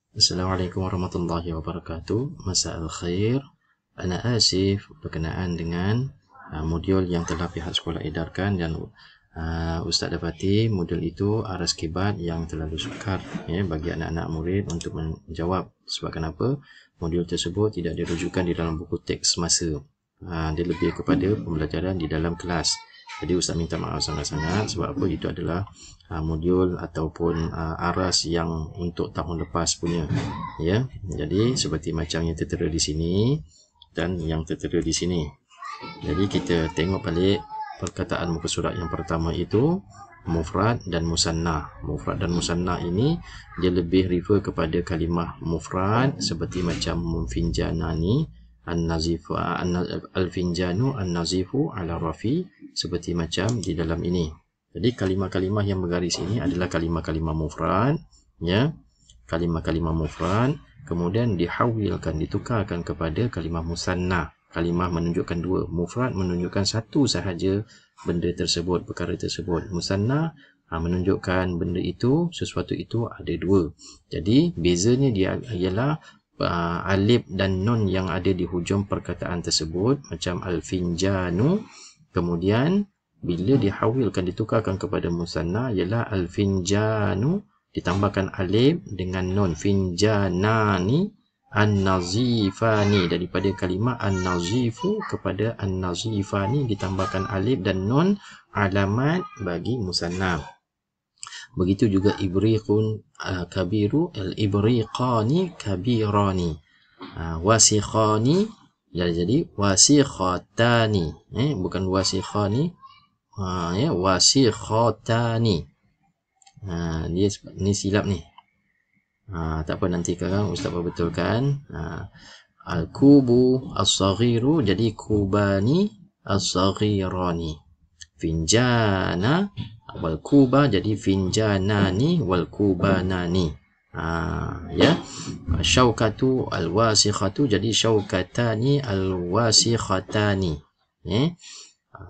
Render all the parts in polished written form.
Assalamualaikum warahmatullahi wabarakatuh. Masa al-khair. Ana asif berkenaan dengan modul yang telah pihak sekolah edarkan dan Ustaz dapati modul itu aras kibat yang terlalu sukar bagi anak-anak murid untuk menjawab. Sebab kenapa? Modul tersebut tidak dirujukan di dalam buku teks semasa. Dia lebih kepada pembelajaran di dalam kelas. Jadi Ustaz minta maaf sangat-sangat sebab apa, itu adalah modul ataupun aras yang untuk tahun lepas punya, ya. Jadi seperti macam yang tertera di sini dan yang tertera di sini. Jadi kita tengok balik perkataan muka surat yang pertama itu mufrad dan musanna. Mufrad dan musanna ini dia lebih refer kepada kalimah mufrad seperti macam munfinjanani, an-nazifu, al-finjanu, an-nazifu ala rafi, seperti macam di dalam ini. Jadi kalimah-kalimah yang bergaris ini adalah kalimah-kalimah mufrad, ya. Kalimah-kalimah mufrad kemudian dihawilkan, ditukarkan kepada kalimah musanna. Kalimah menunjukkan dua, mufrad menunjukkan satu sahaja benda tersebut, perkara tersebut. Musanna menunjukkan benda itu, sesuatu itu ada dua. Jadi bezanya dia ialah alif dan nun yang ada di hujung perkataan tersebut, macam al-finjanu. Kemudian bila dihawilkan, ditukarkan kepada musanna, ialah al-finjanu ditambahkan alif dengan nun, finjanani, an-nazifani. Daripada kalimah an-nazifu kepada an-nazifani ditambahkan alif dan nun, alamat bagi musanna. Begitu juga ibriqun kabiru, al-ibriqani kabirani, wasikhani jadi wasikhatani, bukan wasikhani, wasikhatani. Dia ni silap ni. Tak apa, nanti sekarang Ustaz perbetulkan. Al-kubu as-saghiru jadi kubani as-saghirani. Finjana wal kuba jadi finjanani wal kubanani. Ya. Syaukatu al-wasikhatu jadi syaukatani al-wasikhatani.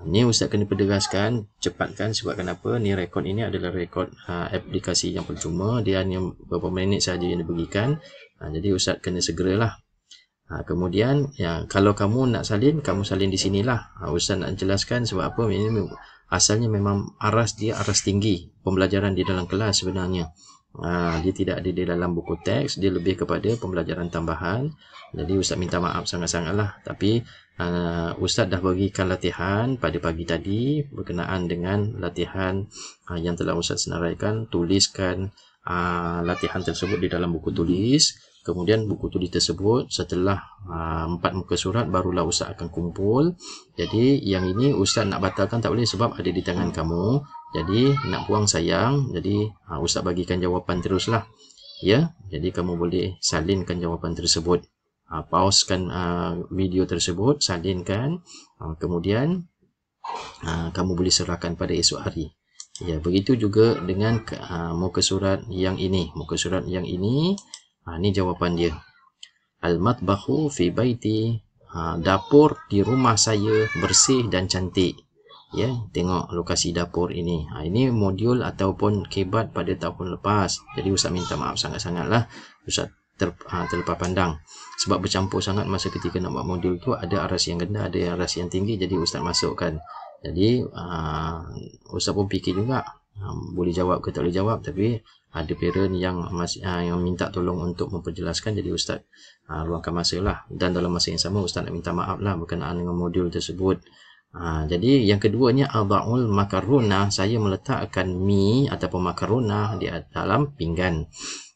Ni Ustaz kena perderaskan, cepatkan. Sebab kenapa? Ni rekod ini adalah rekod aplikasi yang percuma. Dia hanya beberapa minit saja yang diberikan. Jadi Ustaz kena segeralah. Kemudian kalau kamu nak salin, kamu salin di sinilah. Ustaz nak jelaskan sebab apa? Ini asalnya memang aras dia aras tinggi pembelajaran di dalam kelas sebenarnya. Dia tidak ada di dalam buku teks, dia lebih kepada pembelajaran tambahan. Jadi Ustaz minta maaf sangat-sangatlah. Tapi Ustaz dah bagikan latihan pada pagi tadi berkenaan dengan latihan yang telah Ustaz senaraikan. Tuliskan latihan tersebut di dalam buku tulis. Kemudian buku tulis tersebut setelah 4 muka surat barulah Ustaz akan kumpul. Jadi yang ini Ustaz nak batalkan tak boleh sebab ada di tangan kamu. Jadi nak buang sayang. Jadi Ustaz bagikan jawapan teruslah. Ya, jadi kamu boleh salinkan jawapan tersebut. Pausekan video tersebut, salinkan. Kemudian kamu boleh serahkan pada esok hari. Ya, begitu juga dengan muka surat yang ini. Muka surat yang ini, ni jawapan dia. Al-matbakhu fi baiti, dapur di rumah saya bersih dan cantik. Ya, tengok lokasi dapur ini. Ini modul ataupun kebat pada tahun lepas. Jadi Ustaz minta maaf sangat-sangatlah. Ustaz terlepas pandang. Sebab bercampur sangat masa ketika nak buat modul tu, ada aras yang rendah, ada aras yang tinggi. Jadi Ustaz masukkan. Jadi Ustaz pun fikir juga boleh jawab ke tak boleh jawab. Tapi ada parent yang minta tolong untuk memperjelaskan. Jadi Ustaz luangkan masa lah. Dan dalam masa yang sama Ustaz nak minta maaf lah berkenaan dengan modul tersebut. Jadi yang keduanya adha'ul makaruna, saya meletakkan mi ataupun makaruna di dalam pinggan.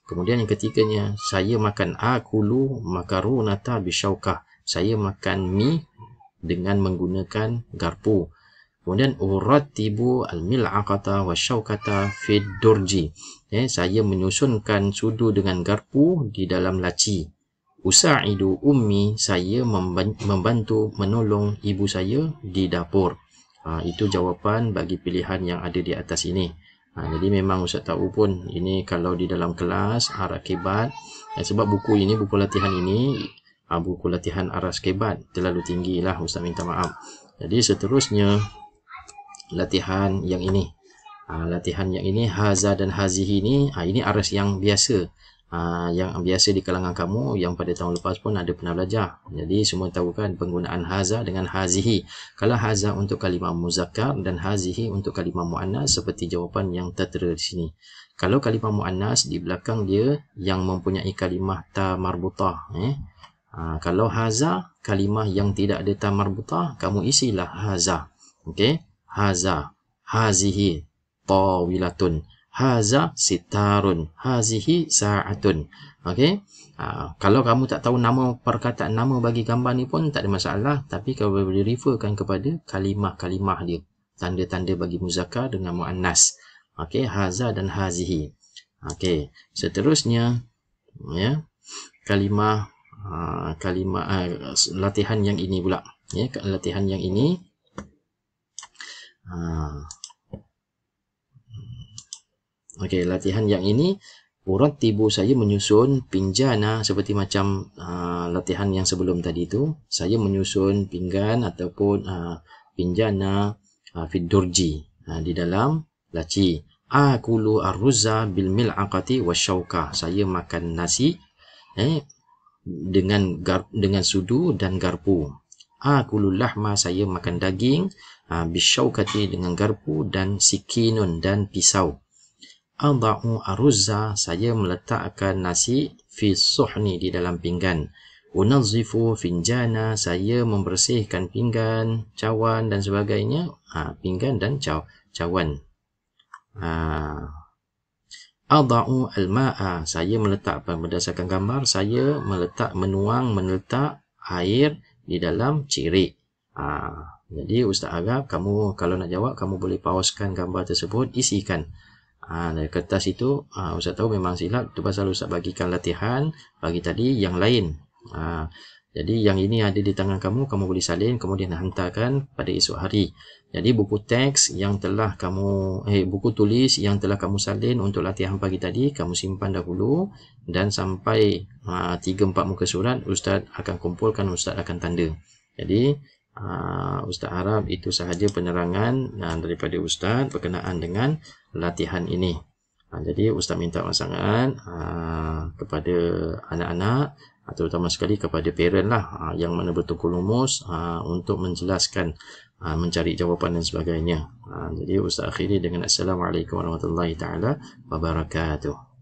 Kemudian yang ketiganya, saya makan akulu makarunata bisyaukah, saya makan mi dengan menggunakan garpu. Kemudian urattibu al-mil'aqata wasyaukata fid durji, saya menyusunkan sudu dengan garpu di dalam laci. Usa'idu ummi, saya membantu menolong ibu saya di dapur. Itu jawapan bagi pilihan yang ada di atas ini. Jadi memang Ustaz tahu pun ini kalau di dalam kelas aras kebat, sebab buku ini, buku latihan ini, buku latihan aras kebat terlalu tinggi lah, Ustaz minta maaf. Jadi seterusnya latihan yang ini. Latihan yang ini, haza dan hazihi ini aras yang biasa. yang biasa di kalangan kamu yang pada tahun lepas pun ada pernah belajar. Jadi semua tahu kan penggunaan haza dengan hazihi. Kalau haza untuk kalimah muzakkar dan hazihi untuk kalimah muannas seperti jawapan yang tertera di sini. Kalau kalimah muannas di belakang dia yang mempunyai kalimah ta marbutah. Kalau haza kalimah yang tidak ada ta marbutah, kamu isilah haza. Okey, haza, hazihi, tawilatun. Haza sitarun, hazihi sa'atun. Okey. Kalau kamu tak tahu nama perkataan nama bagi gambar ni pun tak ada masalah, tapi kalau boleh referkan kepada kalimah-kalimah dia, tanda-tanda bagi muzakkar dengan muannas. Okey, haza dan hazihi. Okey, seterusnya ya, kalimah latihan yang ini pula. Ya, latihan yang ini Okey, latihan yang ini urattibu, saya menyusun pinjana seperti macam latihan yang sebelum tadi itu. Saya menyusun pinggan ataupun pinjana fid durji, di dalam laci. Akulu arruzza bil mil'aqati wasyauka. Saya makan nasi dengan sudu dan garpu. Akulu lahma, saya makan daging bisyaukati, dengan garpu, dan sikinun, dan pisau. Ada'u aruzza, saya meletakkan nasi fi suhni, di dalam pinggan. Unazifu finjana, saya membersihkan pinggan, cawan dan sebagainya. Pinggan dan cawan. Ada'u al-ma'a, saya meletak, berdasarkan gambar, saya meletak air di dalam cirik. Jadi Ustaz harap kamu kalau nak jawab, kamu boleh pauskan gambar tersebut, isikan. Dari kertas itu, Ustaz tahu memang silap, itu pasal Ustaz bagikan latihan bagi tadi yang lain. Jadi yang ini ada di tangan kamu, kamu boleh salin kemudian hantarkan pada esok hari. Jadi buku teks yang telah kamu buku tulis yang telah kamu salin untuk latihan pagi tadi, kamu simpan dahulu, dan sampai 3-4 muka surat Ustaz akan kumpulkan, Ustaz akan tanda. Jadi Ustaz harap itu sahaja penerangan daripada Ustaz berkenaan dengan latihan ini. Jadi Ustaz minta sangat kepada anak-anak, terutama sekali kepada parent lah, yang mana bertukar lumus untuk menjelaskan, mencari jawapan dan sebagainya. Jadi Ustaz akhiri dengan Assalamualaikum warahmatullahi taala wabarakatuh.